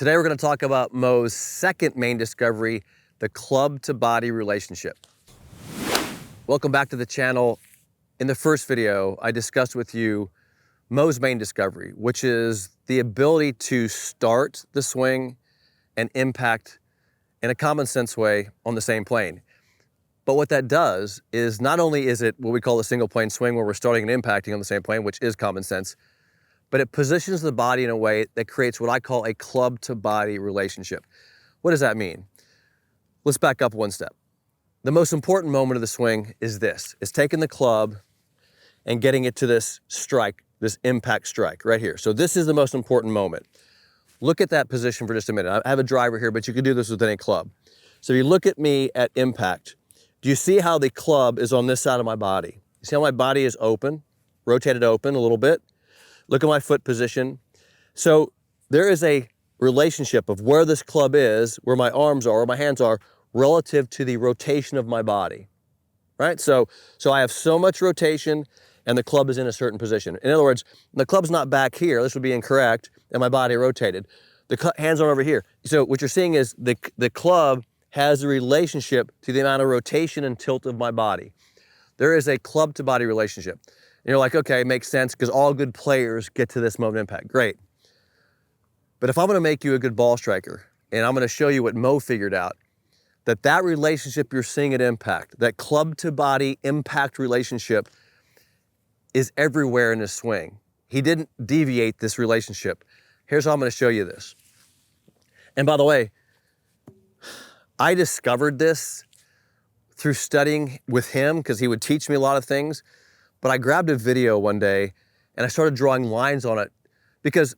Today we're going to talk about Mo's second main discovery, the club to body relationship. Welcome back to the channel. In the first video, I discussed with you Mo's main discovery, which is the ability to start the swing and impact in a common sense way on the same plane. But what that does is not only is it what we call a single plane swing where we're starting and impacting on the same plane, which is common sense, but it positions the body in a way that creates what I call a club to body relationship. What does that mean? Let's back up one step. The most important moment of the swing is this, is taking the club and getting it to this strike, this impact strike right here. So this is the most important moment. Look at that position for just a minute. I have a driver here, but you can do this with any club. So if you look at me at impact, do you see how the club is on this side of my body? You see how my body is open, rotated open a little bit? Look at my foot position. So there is a relationship of where this club is, where my arms are, where my hands are, relative to the rotation of my body, right? So I have so much rotation and the club is in a certain position. In other words, the club's not back here, this would be incorrect, and my body rotated. The hands are over here. So what you're seeing is the club has a relationship to the amount of rotation and tilt of my body. There is a club to body relationship. And you're like, okay, it makes sense because all good players get to this moment of impact. Great. But if I'm going to make you a good ball striker, and I'm going to show you what Mo figured out, that relationship you're seeing at impact, that club to body impact relationship is everywhere in his swing. He didn't deviate this relationship. Here's how I'm going to show you this. And by the way, I discovered this through studying with him because he would teach me a lot of things. But I grabbed a video one day and I started drawing lines on it because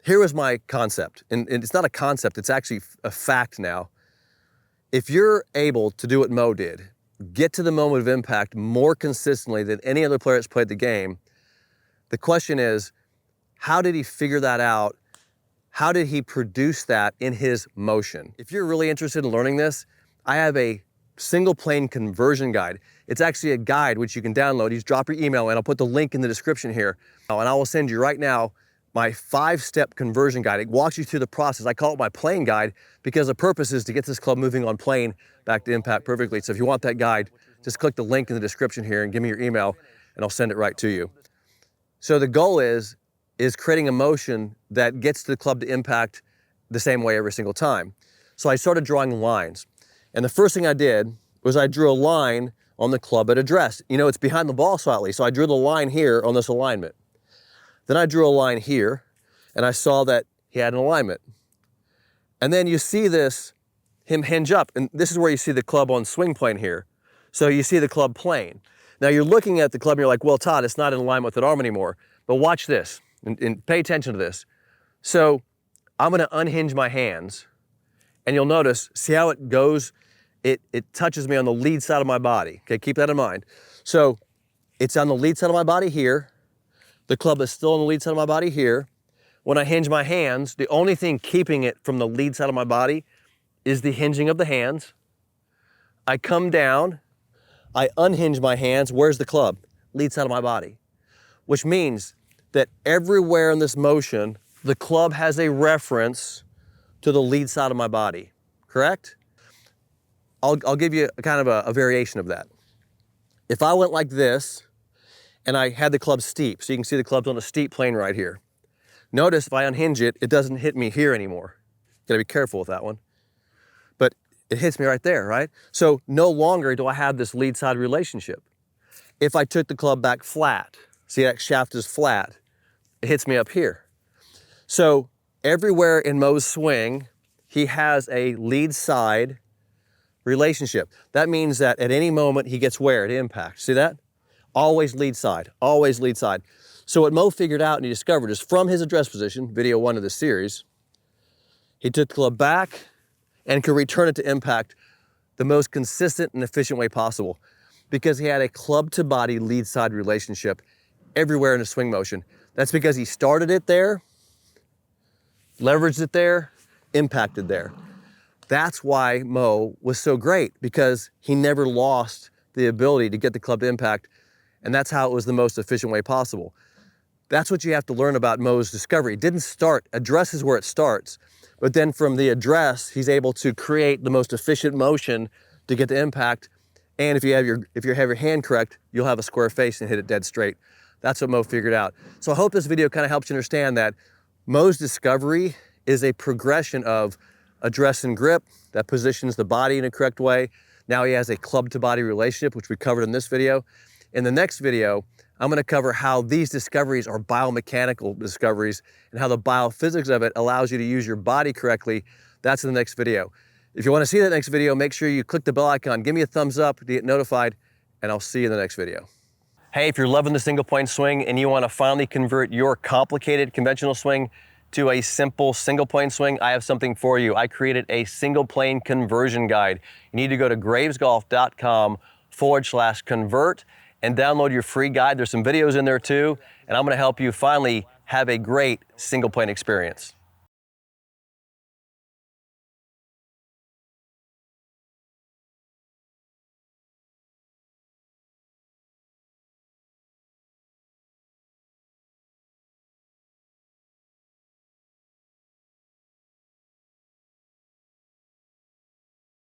here was my concept. And it's not a concept, it's actually a fact now. If you're able to do what Mo did, get to the moment of impact more consistently than any other player that's played the game, the question is, how did he figure that out? How did he produce that in his motion? If you're really interested in learning this, I have a single plane conversion guide. It's actually a guide which you can download. You just drop your email and I'll put the link in the description here. And I will send you right now my 5-step conversion guide. It walks you through the process. I call it my plane guide because the purpose is to get this club moving on plane back to impact perfectly. So if you want that guide, just click the link in the description here and give me your email and I'll send it right to you. So the goal is creating a motion that gets the club to impact the same way every single time. So I started drawing lines. And the first thing I did was I drew a line on the club at address. You know, it's behind the ball slightly, so I drew the line here on this alignment. Then I drew a line here, and I saw that he had an alignment. And then you see him hinge up, and this is where you see the club on swing plane here. So you see the club plane. Now you're looking at the club and you're like, well, Todd, it's not in alignment with that arm anymore. But watch this, and pay attention to this. So I'm gonna unhinge my hands, and you'll notice, see how it goes? It touches me on the lead side of my body. Okay, keep that in mind. So it's on the lead side of my body here. The club is still on the lead side of my body here. When I hinge my hands, the only thing keeping it from the lead side of my body is the hinging of the hands. I come down, I unhinge my hands. Where's the club? Lead side of my body. Which means that everywhere in this motion, the club has a reference to the lead side of my body, correct? I'll give you kind of a variation of that. If I went like this and I had the club steep, so you can see the club's on a steep plane right here. Notice if I unhinge it, it doesn't hit me here anymore. Gotta be careful with that one. But it hits me right there, right? So no longer do I have this lead side relationship. If I took the club back flat, see that shaft is flat, it hits me up here. So everywhere in Mo's swing, he has a lead side relationship. That means that at any moment he gets where? At impact. See that? Always lead side, always lead side. So what Mo figured out and he discovered is from his address position, video 1 of this series, he took the club back and could return it to impact the most consistent and efficient way possible because he had a club to body lead side relationship everywhere in his swing motion. That's because he started it there, leveraged it there, impacted there. That's why Mo was so great because he never lost the ability to get the club to impact, and that's how it was the most efficient way possible. That's what you have to learn about Mo's discovery. It didn't start, address is where it starts, but then from the address, he's able to create the most efficient motion to get the impact. And if you have your hand correct, you'll have a square face and hit it dead straight. That's what Mo figured out. So I hope this video kind of helps you understand that Mo's discovery is a progression of address and grip that positions the body in a correct way. Now he has a club to body relationship, which we covered in this video. In the next video, I'm going to cover how these discoveries are biomechanical discoveries and how the biophysics of it allows you to use your body correctly. That's in the next video. If you want to see that next video, make sure you click the bell icon, give me a thumbs up to get notified, and I'll see you in the next video. Hey, if you're loving the single plane swing and you want to finally convert your complicated conventional swing to a simple single plane swing, I have something for you. I created a single plane conversion guide. You need to go to gravesgolf.com/convert and download your free guide. There's some videos in there too, and I'm going to help you finally have a great single plane experience.